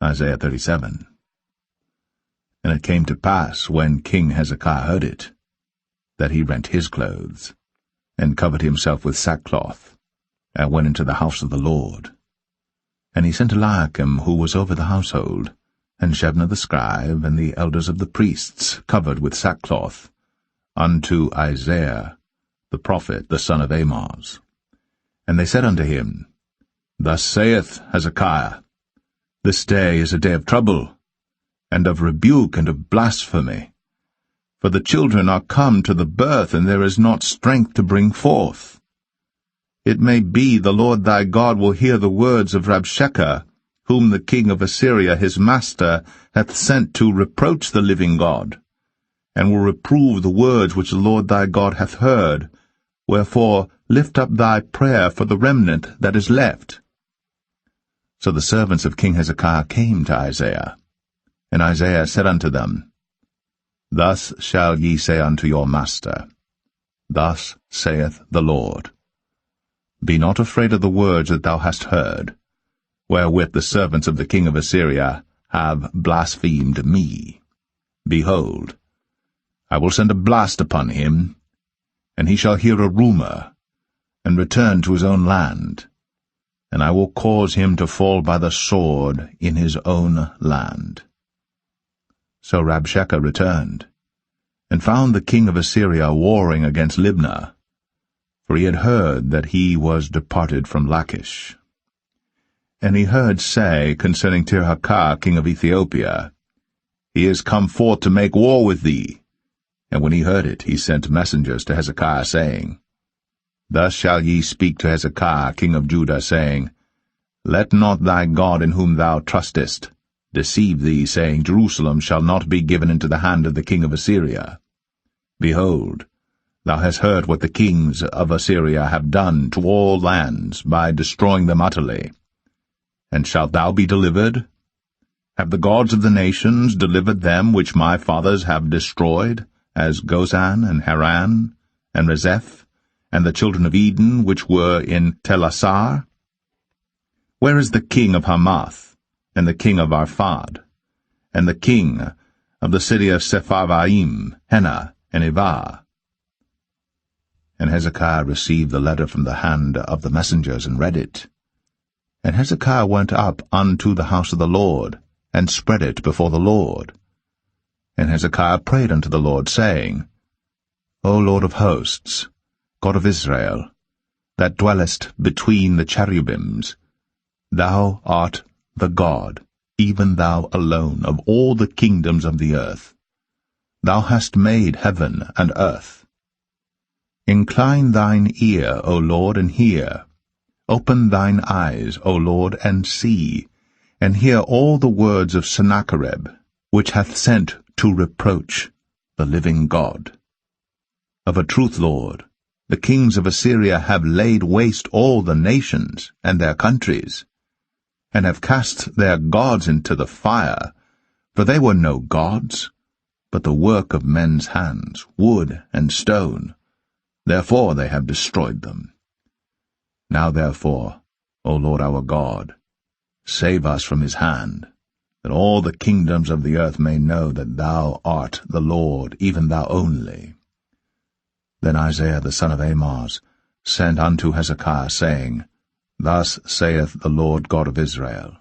Isaiah 37. And it came to pass, when King Hezekiah heard it, that he rent his clothes, and covered himself with sackcloth, and went into the house of the Lord. And he sent Eliakim, who was over the household, and Shebna the scribe, and the elders of the priests, covered with sackcloth, unto Isaiah the prophet, the son of Amoz. And they said unto him, Thus saith Hezekiah, This day is a day of trouble, and of rebuke, and of blasphemy. For the children are come to the birth, and there is not strength to bring forth. It may be the Lord thy God will hear the words of Rabshakeh, whom the king of Assyria his master hath sent to reproach the living God, and will reprove the words which the Lord thy God hath heard. Wherefore lift up thy prayer for the remnant that is left. So the servants of King Hezekiah came to Isaiah, and Isaiah said unto them, Thus shall ye say unto your master, Thus saith the Lord, Be not afraid of the words that thou hast heard, wherewith the servants of the king of Assyria have blasphemed me. Behold, I will send a blast upon him, and he shall hear a rumour, and return to his own land, and I will cause him to fall by the sword in his own land. So Rabshakeh returned, and found the king of Assyria warring against Libnah, for he had heard that he was departed from Lachish. And he heard say concerning Tirhakah king of Ethiopia, He is come forth to make war with thee. And when he heard it, he sent messengers to Hezekiah, saying, Thus shall ye speak to Hezekiah king of Judah, saying, Let not thy God in whom thou trustest deceive thee, saying, Jerusalem shall not be given into the hand of the king of Assyria. Behold, thou hast heard what the kings of Assyria have done to all lands, by destroying them utterly. And shalt thou be delivered? Have the gods of the nations delivered them which my fathers have destroyed, as Gozan and Haran, and Rezeph, and the children of Eden which were in Telassar? Where is the king of Hamath, and the king of Arphad, and the king of the city of Sepharvaim, Hena, and Ivah? And Hezekiah received the letter from the hand of the messengers, and read it. And Hezekiah went up unto the house of the Lord, and spread it before the Lord. And Hezekiah prayed unto the Lord, saying, O Lord of hosts, God of Israel, that dwellest between the cherubims, thou art the God, even thou alone, of all the kingdoms of the earth. Thou hast made heaven and earth. Incline thine ear, O Lord, and hear. Open thine eyes, O Lord, and see, and hear all the words of Sennacherib, which hath sent to reproach the living God. Of a truth, Lord, the kings of Assyria have laid waste all the nations and their countries, and have cast their gods into the fire, for they were no gods, but the work of men's hands, wood and stone. Therefore they have destroyed them. Now therefore, O Lord our God, save us from his hand, that all the kingdoms of the earth may know that thou art the Lord, even thou only. Then Isaiah the son of Amoz sent unto Hezekiah, saying, Thus saith the Lord God of Israel,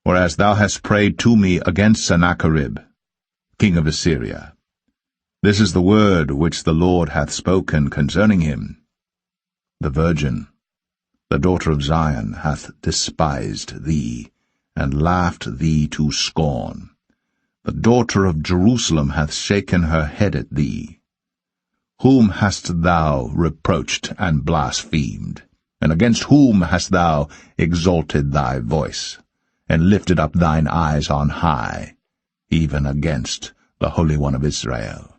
Whereas thou hast prayed to me against Sennacherib, king of Assyria, this is the word which the Lord hath spoken concerning him. The virgin, the daughter of Zion, hath despised thee, and laughed thee to scorn. The daughter of Jerusalem hath shaken her head at thee. Whom hast thou reproached and blasphemed? And against whom hast thou exalted thy voice, and lifted up thine eyes on high, even against the Holy One of Israel?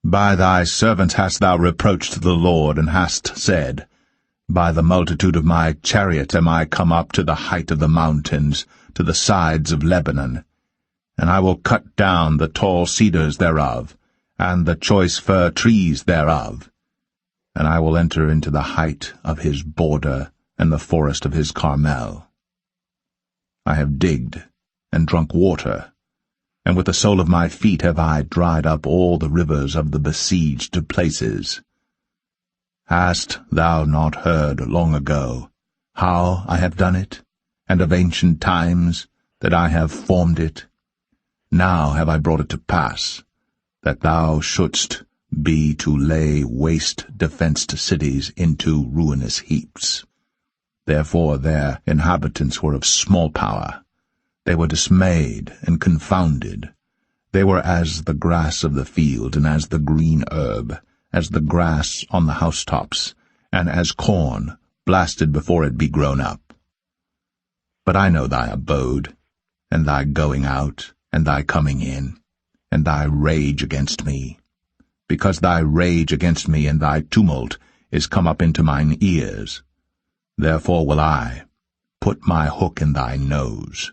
By thy servants hast thou reproached the Lord, and hast said, By the multitude of my chariot am I come up to the height of the mountains, to the sides of Lebanon, and I will cut down the tall cedars thereof, and the choice fir trees thereof, and I will enter into the height of his border, and the forest of his Carmel. I have digged and drunk water, and with the sole of my feet have I dried up all the rivers of the besieged places. Hast thou not heard long ago how I have done it, and of ancient times that I have formed it? Now have I brought it to pass, that thou shouldst be to lay waste defenced cities into ruinous heaps. Therefore their inhabitants were of small power. They were dismayed and confounded. They were as the grass of the field, and as the green herb, as the grass on the housetops, and as corn blasted before it be grown up. But I know thy abode, and thy going out, and thy coming in, and thy rage against me, because thy rage against me and thy tumult is come up into mine ears. Therefore will I put my hook in thy nose,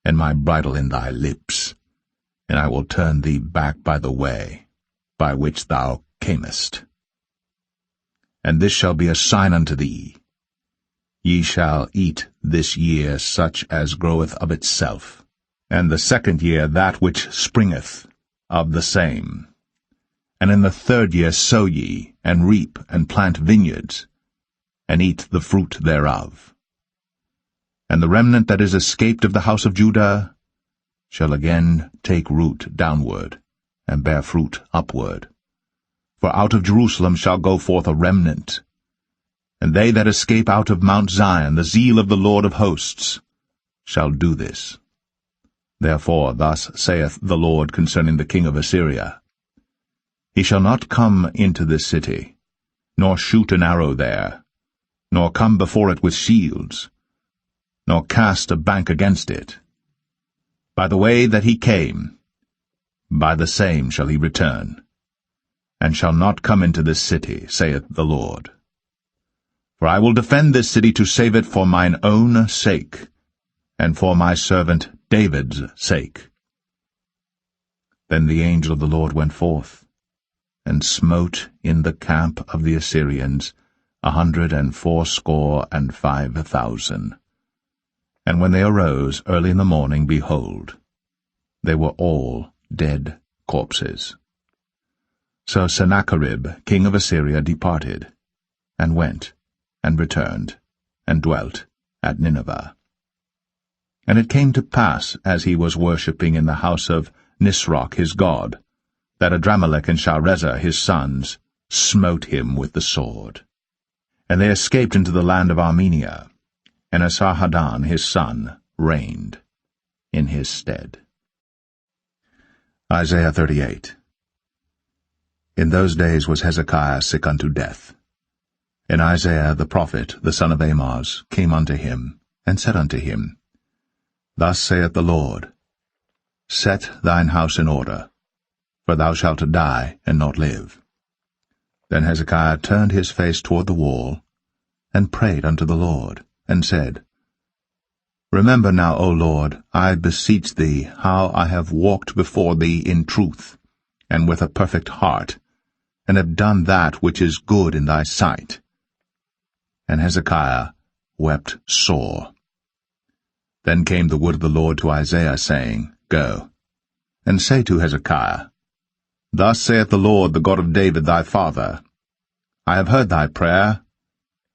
and my bridle in thy lips, and I will turn thee back by the way by which thou camest. And this shall be a sign unto thee. Ye shall eat this year such as groweth of itself, and the second year that which springeth of the same. And in the third year sow ye, and reap, and plant vineyards, and eat the fruit thereof. And the remnant that is escaped of the house of Judah shall again take root downward, and bear fruit upward. For out of Jerusalem shall go forth a remnant, and they that escape out of Mount Zion, the zeal of the Lord of hosts, shall do this. Therefore thus saith the Lord concerning the king of Assyria, He shall not come into this city, nor shoot an arrow there, nor come before it with shields, nor cast a bank against it. By the way that he came, by the same shall he return, and shall not come into this city, saith the Lord. For I will defend this city to save it for mine own sake, and for my servant David's sake. Then the angel of the Lord went forth, and smote in the camp of the Assyrians 185,000. And when they arose early in the morning, behold, they were all dead corpses. So Sennacherib king of Assyria departed, and went, and returned, and dwelt at Nineveh. And it came to pass, as he was worshipping in the house of Nisroch his god, that Adramelech and Sharezer his sons smote him with the sword. And they escaped into the land of Armenia, and Esarhaddon his son reigned in his stead. Isaiah 38. In those days was Hezekiah sick unto death. And Isaiah the prophet, the son of Amoz, came unto him, and said unto him, Thus saith the Lord, Set thine house in order, for thou shalt die and not live. Then Hezekiah turned his face toward the wall, and prayed unto the Lord, and said, Remember now, O Lord, I beseech thee, how I have walked before thee in truth, and with a perfect heart, and have done that which is good in thy sight. And Hezekiah wept sore. Then came the word of the Lord to Isaiah, saying, Go, and say to Hezekiah, Thus saith the Lord, the God of David thy father, I have heard thy prayer,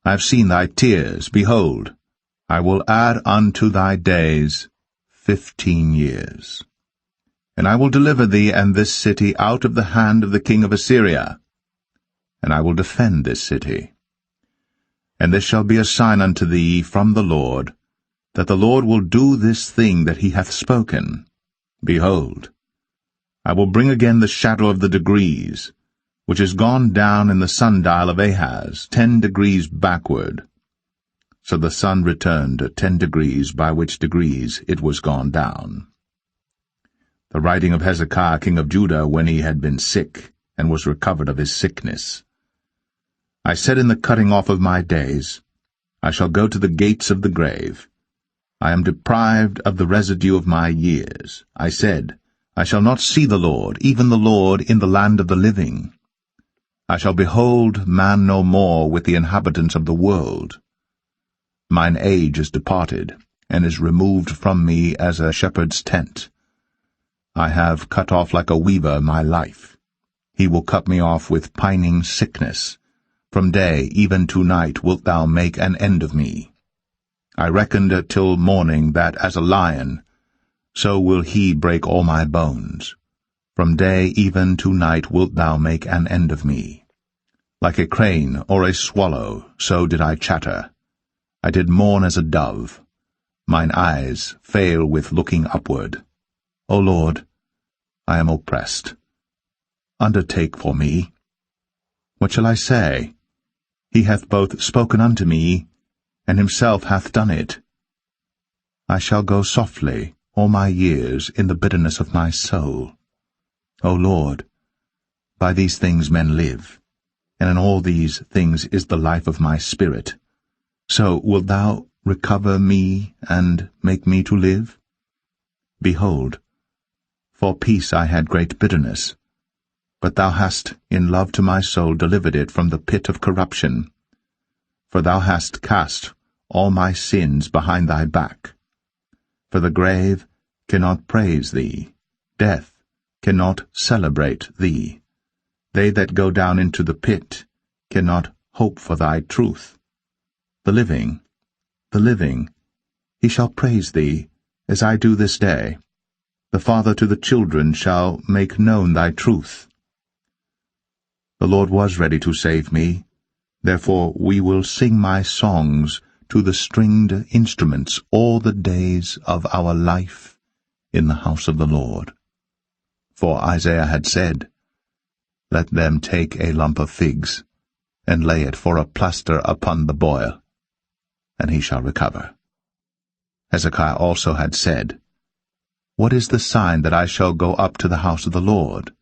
I have seen thy tears. Behold, I will add unto thy days 15 years. And I will deliver thee and this city out of the hand of the king of Assyria, and I will defend this city. And this shall be a sign unto thee from the Lord, that the Lord will do this thing that he hath spoken. Behold, I will bring again the shadow of the degrees, which is gone down in the sundial of Ahaz, 10 degrees backward. So the sun returned 10 degrees, by which degrees it was gone down. The writing of Hezekiah king of Judah, when he had been sick, and was recovered of his sickness. I said in the cutting off of my days, I shall go to the gates of the grave. I am deprived of the residue of my years. I said, I shall not see the Lord, even the Lord, in the land of the living. I shall behold man no more with the inhabitants of the world. Mine age is departed, and is removed from me as a shepherd's tent. I have cut off like a weaver my life. He will cut me off with pining sickness. From day even to night wilt thou make an end of me. I reckoned till morning that as a lion, so will he break all my bones. From day even to night wilt thou make an end of me. Like a crane or a swallow, so did I chatter. I did mourn as a dove. Mine eyes fail with looking upward. O Lord, I am oppressed. Undertake for me. What shall I say? He hath both spoken unto me, and himself hath done it. I shall go softly all my years in the bitterness of my soul. O Lord, by these things men live, and in all these things is the life of my spirit. So wilt thou recover me, and make me to live? Behold, for peace I had great bitterness, but thou hast in love to my soul delivered it from the pit of corruption. For thou hast cast all my sins behind thy back. For the grave cannot praise thee, death cannot celebrate thee. They that go down into the pit cannot hope for thy truth. The living, he shall praise thee, as I do this day. The father to the children shall make known thy truth. The Lord was ready to save me, therefore we will sing my songs to the stringed instruments all the days of our life in the house of the Lord. For Isaiah had said, Let them take a lump of figs, and lay it for a plaster upon the boil, and he shall recover. Hezekiah also had said, What is the sign that I shall go up to the house of the Lord?